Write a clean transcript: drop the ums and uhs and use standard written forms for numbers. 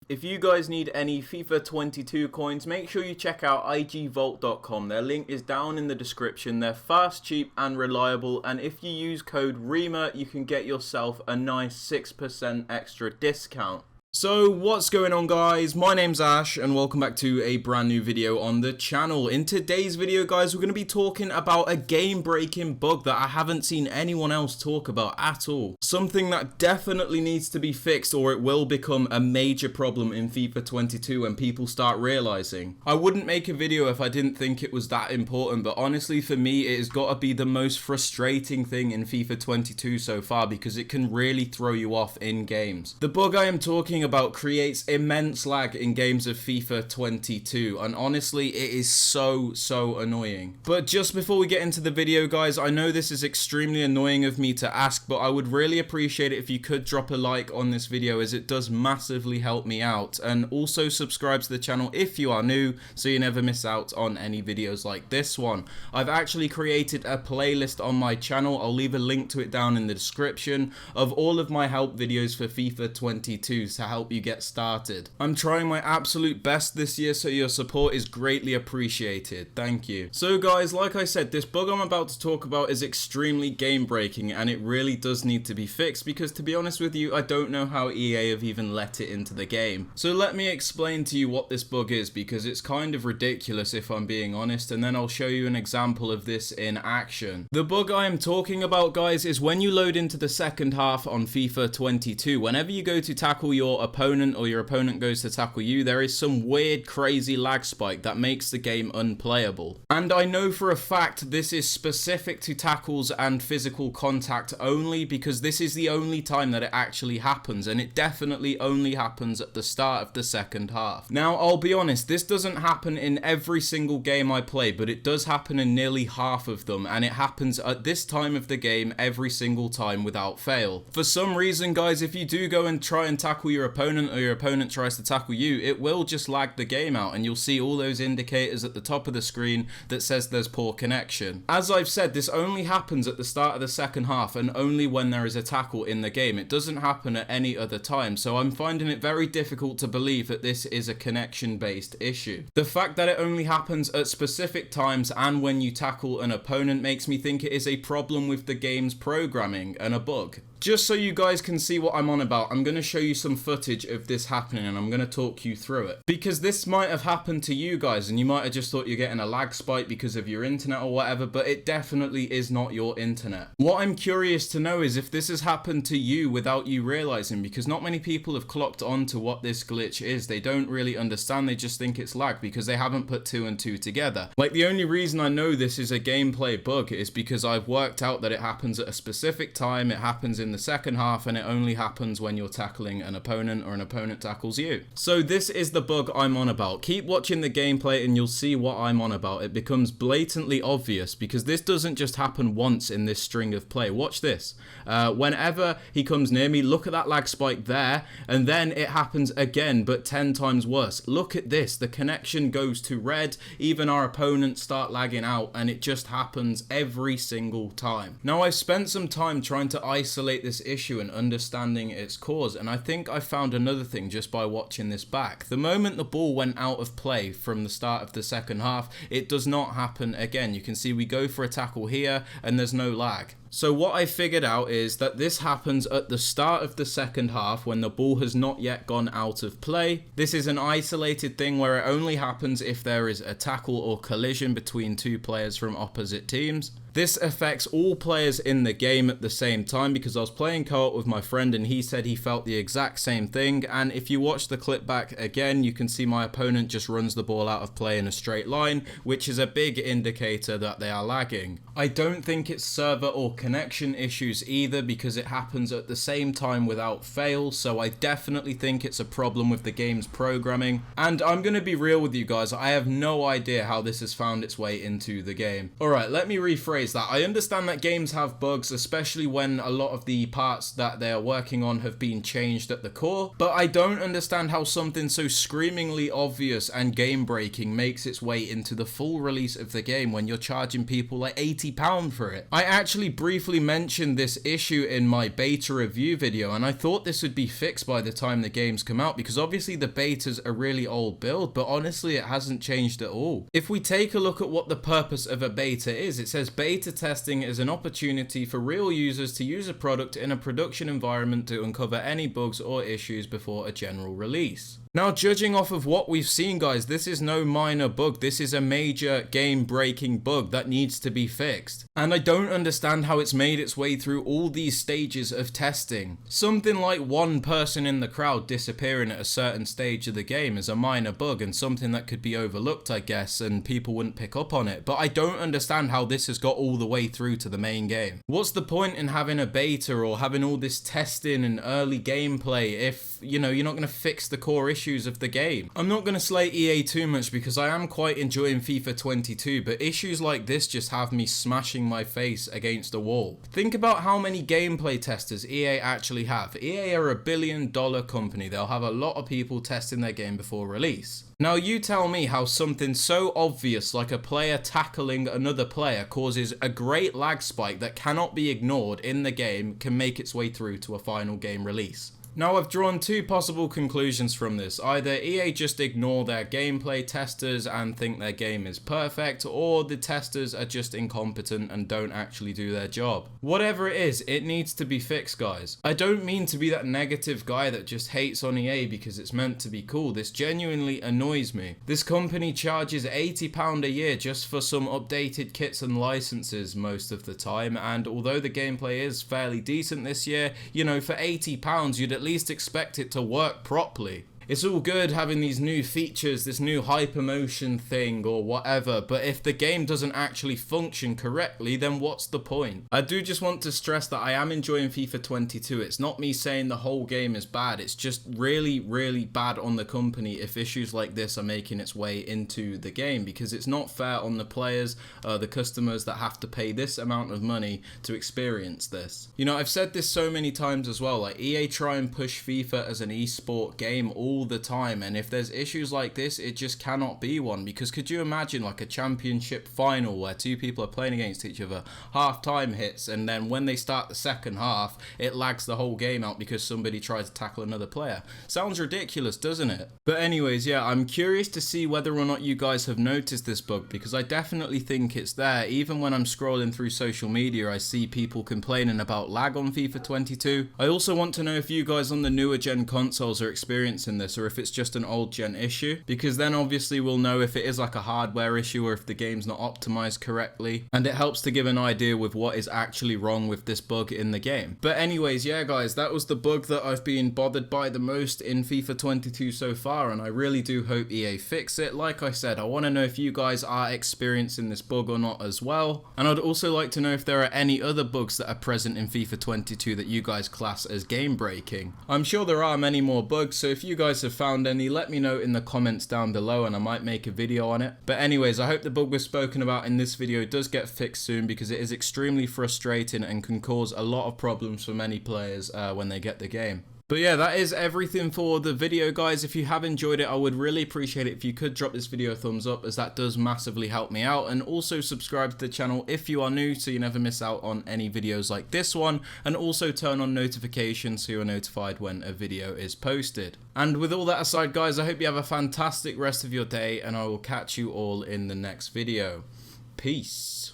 If you guys need any FIFA 22 coins, make sure you check out igvault.com. Their link is down in the description. They're fast, cheap and reliable, and if you use code REMA you can get yourself a nice 6% extra discount. So what's going on, guys? My name's Ash and welcome back to a brand new video on the channel. In today's video, guys, we're going to be talking about a game-breaking bug that I haven't seen anyone else talk about at all. Something that definitely needs to be fixed or it will become a major problem in FIFA 22 when people start realizing. I wouldn't make a video if I didn't think it was that important, but honestly for me it has got to be the most frustrating thing in FIFA 22 so far because it can really throw you off in games. The bug I am talking about creates immense lag in games of FIFA 22, and honestly it is so annoying. But just before we get into the video, guys, I know this is extremely annoying of me to ask, but I would really appreciate it if you could drop a like on this video, as it does massively help me out, and also subscribe to the channel if you are new so you never miss out on any videos like this one. I've actually created a playlist on my channel, I'll leave a link to it down in the description, of all of my help videos for FIFA 22 to help you get started. I'm trying my absolute best this year, so your support is greatly appreciated. Thank you. So guys, like I said, this bug I'm about to talk about is extremely game breaking and it really does need to be fixed because, to be honest with you, I don't know how EA have even let it into the game. So let me explain to you what this bug is, because it's kind of ridiculous if I'm being honest, and then I'll show you an example of this in action. The bug I am talking about, guys, is when you load into the second half on FIFA 22, whenever you go to tackle your opponent or your opponent goes to tackle you, there is some weird crazy lag spike that makes the game unplayable. And I know for a fact this is specific to tackles and physical contact only, because this is the only time that it actually happens, and it definitely only happens at the start of the second half. Now I'll be honest, this doesn't happen in every single game I play, but it does happen in nearly half of them, and it happens at this time of the game every single time without fail. For some reason, guys, if you do go and try and tackle your opponent or your opponent tries to tackle you, it will just lag the game out and you'll see all those indicators at the top of the screen that says there's poor connection. As I've said, this only happens at the start of the second half and only when there is a tackle in the game. It doesn't happen at any other time, so I'm finding it very difficult to believe that this is a connection based issue. The fact that it only happens at specific times and when you tackle an opponent makes me think it is a problem with the game's programming and a bug. Just so you guys can see what I'm on about, I'm going to show you some footage of this happening and I'm going to talk you through it. Because this might have happened to you guys and you might have just thought you're getting a lag spike because of your internet or whatever, but it definitely is not your internet. What I'm curious to know is if this has happened to you without you realizing, because not many people have clocked on to what this glitch is. They don't really understand, they just think it's lag because they haven't put two and two together. Like, the only reason I know this is a gameplay bug is because I've worked out that it happens at a specific time, it happens in the second half, and it only happens when you're tackling an opponent or an opponent tackles you. So this is the bug I'm on about. Keep watching the gameplay and you'll see what I'm on about. It becomes blatantly obvious because this doesn't just happen once in this string of play. Watch this. Whenever he comes near me, look at that lag spike there, and then it happens again but 10 times worse. Look at this. The connection goes to red, even our opponents start lagging out, and it just happens every single time. Now, I've spent some time trying to isolate this issue and understanding its cause, and I think I found another thing just by watching this back. The moment the ball went out of play from the start of the second half, it does not happen again. You can see we go for a tackle here and there's no lag. So what I figured out is that this happens at the start of the second half when the ball has not yet gone out of play. This is an isolated thing where it only happens if there is a tackle or collision between two players from opposite teams. This affects all players in the game at the same time, because I was playing co-op with my friend and he said he felt the exact same thing, and if you watch the clip back again you can see my opponent just runs the ball out of play in a straight line, which is a big indicator that they are lagging. I don't think it's server or connection issues either, because it happens at the same time without fail, so I definitely think it's a problem with the game's programming. And I'm going to be real with you guys, I have no idea how this has found its way into the game. Alright, let me rephrase that. I understand that games have bugs, especially when a lot of the parts that they are working on have been changed at the core, but I don't understand how something so screamingly obvious and game breaking makes its way into the full release of the game when you're charging people like £80 for it. I actually briefly mentioned this issue in my beta review video, and I thought this would be fixed by the time the games come out, because obviously the beta's a really old build, but honestly it hasn't changed at all. If we take a look at what the purpose of a beta is, it says beta testing is an opportunity for real users to use a product in a production environment to uncover any bugs or issues before a general release. Now, judging off of what we've seen, guys, this is no minor bug. This is a major game-breaking bug that needs to be fixed. And I don't understand how it's made its way through all these stages of testing. Something like one person in the crowd disappearing at a certain stage of the game is a minor bug and something that could be overlooked, I guess, and people wouldn't pick up on it. But I don't understand how this has got all the way through to the main game. What's the point in having a beta or having all this testing and early gameplay if, you know, you're not going to fix the core issues of the game? I'm not going to slate EA too much because I am quite enjoying FIFA 22, but issues like this just have me smashing my face against a wall. Think about how many gameplay testers EA actually have. EA are $1 billion company. They'll have a lot of people testing their game before release. Now you tell me how something so obvious like a player tackling another player causes a great lag spike that cannot be ignored in the game can make its way through to a final game release. Now I've drawn two possible conclusions from this. Either EA just ignore their gameplay testers and think their game is perfect, or the testers are just incompetent and don't actually do their job. Whatever it is, it needs to be fixed, guys. I don't mean to be that negative guy that just hates on EA because it's meant to be cool. This genuinely annoys me. This company charges £80 a year just for some updated kits and licenses most of the time, and although the gameplay is fairly decent this year, you know, for £80 you'd at least expect it to work properly. It's all good having these new features, this new hypermotion thing or whatever, but if the game doesn't actually function correctly, then what's the point? I do just want to stress that I am enjoying FIFA 22. It's not me saying the whole game is bad. It's just really, really bad on the company if issues like this are making its way into the game, because it's not fair on the players, the customers that have to pay this amount of money to experience this. You know, I've said this so many times as well, like EA try and push FIFA as an esport game all the time, and if there's issues like this, it just cannot be one. Because could you imagine like a championship final where two people are playing against each other, half time hits, and then when they start the second half it lags the whole game out because somebody tried to tackle another player? Sounds ridiculous, doesn't it? But anyways, yeah, I'm curious to see whether or not you guys have noticed this bug, because I definitely think it's there. Even when I'm scrolling through social media, I see people complaining about lag on FIFA 22. I also want to know if you guys on the newer gen consoles are experiencing this, or if it's just an old gen issue, because then obviously we'll know if it is like a hardware issue or if the game's not optimized correctly, and it helps to give an idea with what is actually wrong with this bug in the game. But anyways, yeah guys, that was the bug that I've been bothered by the most in FIFA 22 so far, and I really do hope EA fix it. Like I said, I want to know if you guys are experiencing this bug or not as well, and I'd also like to know if there are any other bugs that are present in FIFA 22 that you guys class as game breaking. I'm sure there are many more bugs, so if you guys have found any, let me know in the comments down below and I might make a video on it. But anyways, I hope the bug was spoken about in this video does get fixed soon, because it is extremely frustrating and can cause a lot of problems for many players when they get the game. But yeah, that is everything for the video, guys. If you have enjoyed it, I would really appreciate it if you could drop this video a thumbs up, as that does massively help me out. And also subscribe to the channel if you are new, so you never miss out on any videos like this one. And also turn on notifications so you're notified when a video is posted. And with all that aside, guys, I hope you have a fantastic rest of your day, and I will catch you all in the next video. Peace.